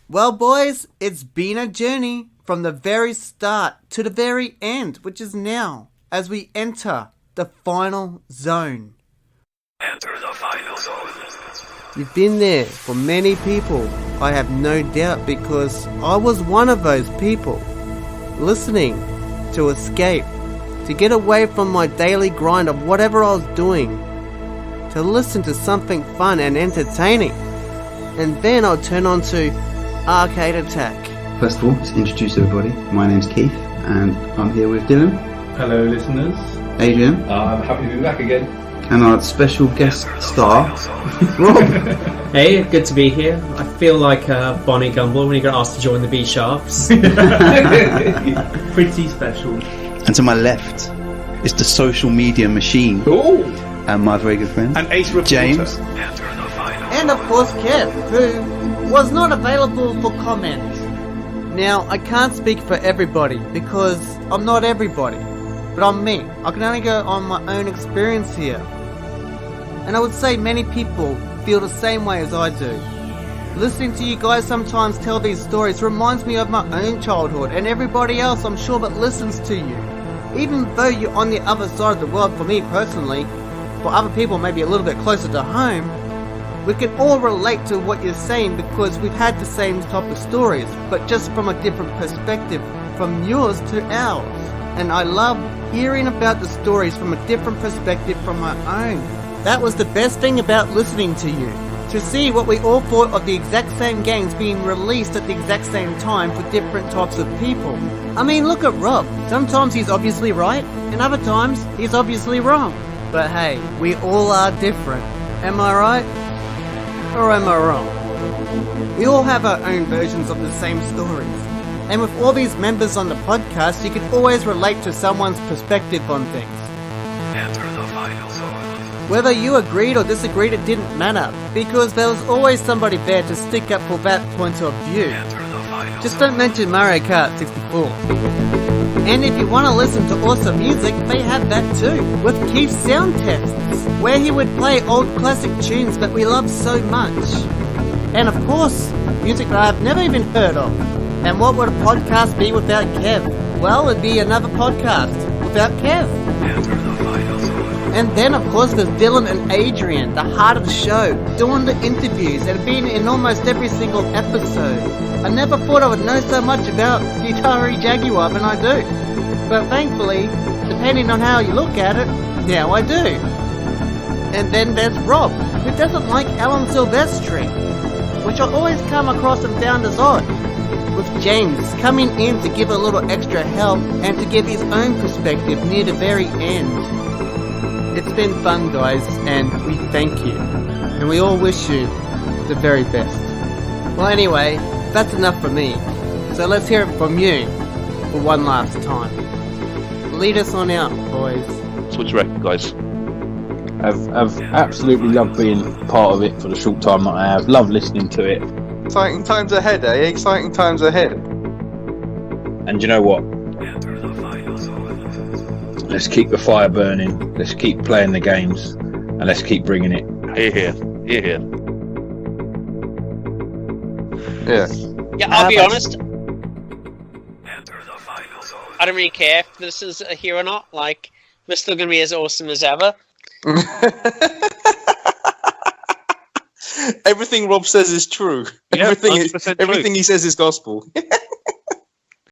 Well, boys, it's been a journey from the very start to the very end, which is now, as we enter the final zone. Enter the final zone. You've been there for many people, I have no doubt, because I was one of those people. Listening to escape, to get away from my daily grind of whatever I was doing, to listen to something fun and entertaining. And then I'll turn on to Arcade Attack. First of all, let's introduce everybody. My name's Keith, and I'm here with Dylan. Hello, listeners. Adrian. I'm happy to be back again. And our special guest star, Rob. Hey, good to be here. I feel like Bonnie Gumble when you got asked to join the B Sharps. Pretty special. And to my left is the social media machine. Ooh. And my very good friend, And Ace Reporter. James. And of course Kev, who was not available for comment. Now, I can't speak for everybody because I'm not everybody, but I'm me. I can only go on my own experience here. And I would say many people feel the same way as I do. Listening to you guys sometimes tell these stories reminds me of my own childhood and everybody else I'm sure that listens to you. Even though you're on the other side of the world, for me personally, for other people maybe a little bit closer to home, we can all relate to what you're saying because we've had the same type of stories, but just from a different perspective, from yours to ours. And I love hearing about the stories from a different perspective from my own. That was the best thing about listening to you, to see what we all thought of the exact same games being released at the exact same time for different types of people. I mean, look at Rob. Sometimes he's obviously right, and other times he's obviously wrong. But hey, we all are different. Am I right? Or am I wrong? We all have our own versions of the same stories. And with all these members on the podcast, you can always relate to someone's perspective on things. Enter the final zone. Whether you agreed or disagreed, it didn't matter, because there was always somebody there to stick up for that point of view. Enter the final Just zone. don't mention Mario Kart 64. And if you want to listen to awesome music, they have that too, with Keith's sound tests, where he would play old classic tunes that we love so much. And of course, music that I've never even heard of. And what would a podcast be without Kev? Well, it'd be another podcast without Kev. Enter the final zone. And then, of course, there's Dylan and Adrian, the heart of the show, doing the interviews and being in almost every single episode. I never thought I would know so much about Guitar Jaguar than I do. But thankfully, depending on how you look at it, now I do. And then there's Rob, who doesn't like Alan Silvestri, which I always come across and found as odd. With James coming in to give a little extra help and to give his own perspective near the very end. It's been fun, guys, and we thank you. And we all wish you the very best. Well, anyway, that's enough for me. So let's hear it from you for one last time. Lead us on out, boys. So what do you reckon, guys? I've absolutely loved being part of it for the short time that I have. Love listening to it. Exciting times ahead, eh? Exciting times ahead. And you know what? Enter the final zone. Let's keep the fire burning. Let's keep playing the games. And let's keep bringing it. Hear, hear. Hear, hear. Yeah. Yeah, I'll be honest. Enter the final zone. I don't really care if this is a here or not. Like, we're still going to be as awesome as ever. Everything Rob says is true. Yeah, everything 100% everything he says is gospel.